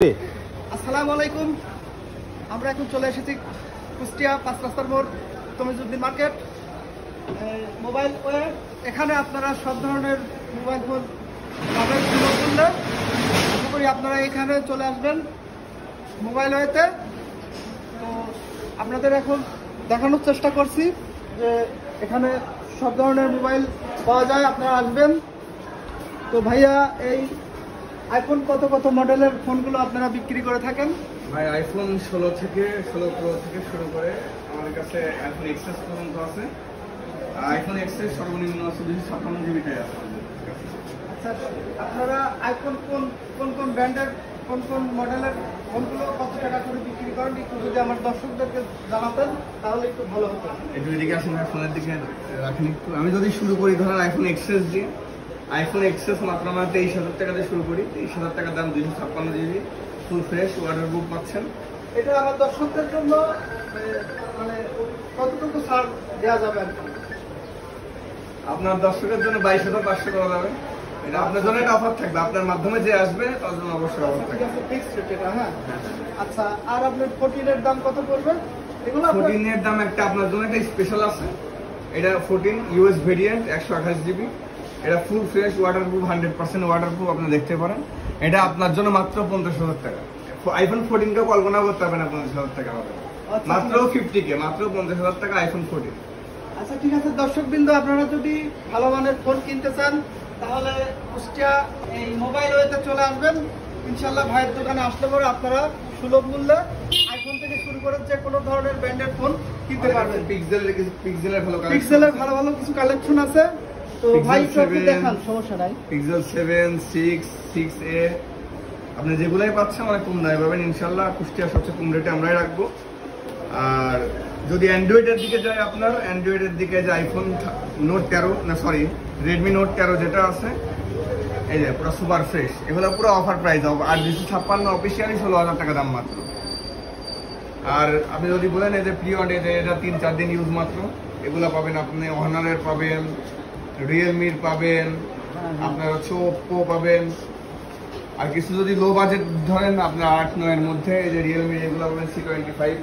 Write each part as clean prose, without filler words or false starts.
আসসালামু আলাইকুম। আমরা এখন চলে এসেছি কুষ্টিয়া 5 রাস্তার মোড় তমিজউদ্দিন মার্কেট মোবাইল ওয়ে। এখানে আপনারা সব ধরনের মোবাইল ফোন পাবেন মূল্যে। আশা করি আপনারা এখানে চলে আসবেন মোবাইল ওয়েতে। তো আপনাদের এখন দেখানোর চেষ্টা করছি যে এখানে সব ধরনের মোবাইল পাওয়া যায়, আপনারা আসবেন। তো ভাইয়া, এই আইফোন কত মডেলের ফোনগুলো আপনারা বিক্রি করে থাকেন? ভাই আইফোন 16 থেকে 16 প্রো থেকে শুরু করে আমাদের কাছে আইফোন এক্সএস পর্যন্ত আছে। আইফোন এক্সএস সর্বনিম্ন আছে 256 জিবিটাই আছে। আচ্ছা, আপনারা আইফোন কোন ব্র্যান্ডের কোন মডেলের ফোনগুলো কত টাকা করে বিক্রি করেন একটু যদি আমার দর্শকদেরকে জানাতেন তাহলে একটু ভালো হতো। একটু এদিকে আসুন, ফোনের দিকে রাখেন একটু। আমি যদি শুরু করি ধরেন আইফোন এক্সএস দিয়ে, আইফোন এক্সএস মাত্র আমরা 23,000 টাকা দিয়ে শুরু করি। 23,000 টাকার দাম, 256 জিবি ফুল ফ্রেশ ওয়াটারপ্রুফ পাচ্ছেন। এটা আমার দর্শকদের জন্য মানে কতটুকু ছাড় দেওয়া যাবে? আপনার দর্শকের জন্য 22,500 করা যাবে। এটা আপনার জন্য একটা অফার থাকবে, আপনার মাধ্যমে যে আসবে তার জন্য অবশ্যই অফার থাকবে। ফিক্সড রেট এটা। হ্যাঁ, আচ্ছা। আর আপনার 14 এর দাম কত পড়বে? এগুলো 14 এর দাম একটা আপনার জন্য একটা স্পেশাল আছে। এটা 14 ইউএস ভেরিয়েন্ট 128 জিবি। এটা ফুল ফ্রেশ ওয়াটারপ্রুফ, 100% ওয়াটারপ্রুফ আপনি দেখতে পারেন। এটা আপনার জন্য মাত্র 50,000 টাকা। আইফোন 14 কে কল্পনা করতে হবে না 50,000 টাকা হবে, মাত্র 50K, মাত্র 50,000 টাকা আইফোন 14। আচ্ছা, ঠিক আছে দর্শকবৃন্দ, আপনারা যদি ভালো মানের ফোন কিনতে চান তাহলে কুষ্টিয়া এই মোবাইল ওয়েতে চলে আসবেন। ইনশাল্লাহ ভাইয়ের দোকানে আসলে পরে আপনারা সুলভ মূল্যে আইফোন থেকে শুরু করে যে কোনো ধরনের ব্র্যান্ডের ফোন কিনতে পারবেন। পিক্সেলের ভালো কিছু কালেকশন আছে। তো ভাই একটু দেখান, সমস্যা নাই। পিক্সেল 7, 6, 6A আপনি যেগুলাই পাচ্ছেন অনেক কম দামে পাবেন ইনশাল্লাহ। কুষ্টিয়া সবচেয়ে কম রেটে আমরাই রাখবো। আর যদি অ্যান্ড্রয়েডের দিকে যায়, আপনার অ্যান্ড্রয়েডের দিকে যে আইফোন নোট 13, না সরি রেডমি নোট 13 যেটা আছে, এই যে পুরো সুপার ফ্রেশ, এগুলো পুরো অফার প্রাইস হবে। আর 256 অফিসিয়ালি 16,000 টাকা দাম মাত্র। আর আপনি যদি বলেন এই যে পিরিয়ড, এটা 3-4 দিন ইউজ মাত্র, এগুলো পাবেন আপনি অনারের পাবেন, রিয়েলমির পাবেন, আপনার হচ্ছে ওপ্পো পাবেন। আর কিছু যদি লো বাজেট ধরেন আপনার 8-9 এর মধ্যে, এই যে রিয়েলমি এগুলো পাবেন C25।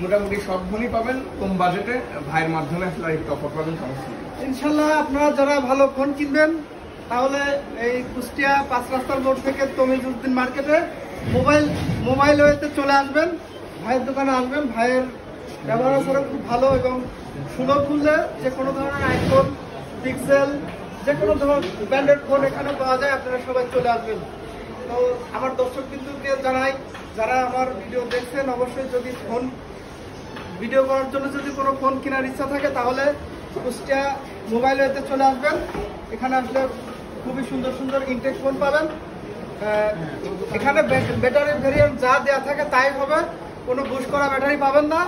মোটামুটি সব ফোনই পাবেন কম বাজেটে, ভাইয়ের মাধ্যমে আসলে একটু অফার পাবেন, সমস্যা নেই। ইনশাল্লাহ আপনারা যারা ভালো ফোন কিনবেন তাহলে এই কুষ্টিয়া 5 রাস্তার মোড় থেকে তমিজউদ্দিন মার্কেটে মোবাইল ওয়েতে চলে আসবেন, ভাইয়ের দোকানে আসবেন। ভাইয়ের ব্যবহার করে খুব ভালো এবং সুলভ মূল্যে যে কোনো ধরনের আইফোন, পিক্সেল, যে কোনো ধরনের ব্র্যান্ডেড ফোন এখানে পাওয়া যায়। আপনারা সবাই চলে আসবেন। তো আমার দর্শক বিন্দুকে জানাই, যারা আমার ভিডিও দেখছেন, অবশ্যই যদি ভিডিও করার জন্য যদি কোনো ফোন কেনার ইচ্ছা থাকে তাহলে কুষ্টিয়া মোবাইল ওয়েতে চলে আসবেন। এখানে আসলে খুবই সুন্দর ইনটেক ফোন পাবেন। এখানে ব্যাটারি ভেরিয়েন্ট যা দেওয়া থাকে তাই হবে, কোনো বুশ করা ব্যাটারি পাবেন না।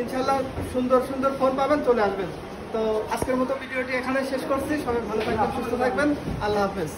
ইনশাল্লাহ সুন্দর ফোন পাবেন, চলে আসবেন। তো আজকের মতো ভিডিওটি এখানে শেষ করছি। সবাই ভালো থাকবেন, সুস্থ থাকবেন। আল্লাহ হাফেজ।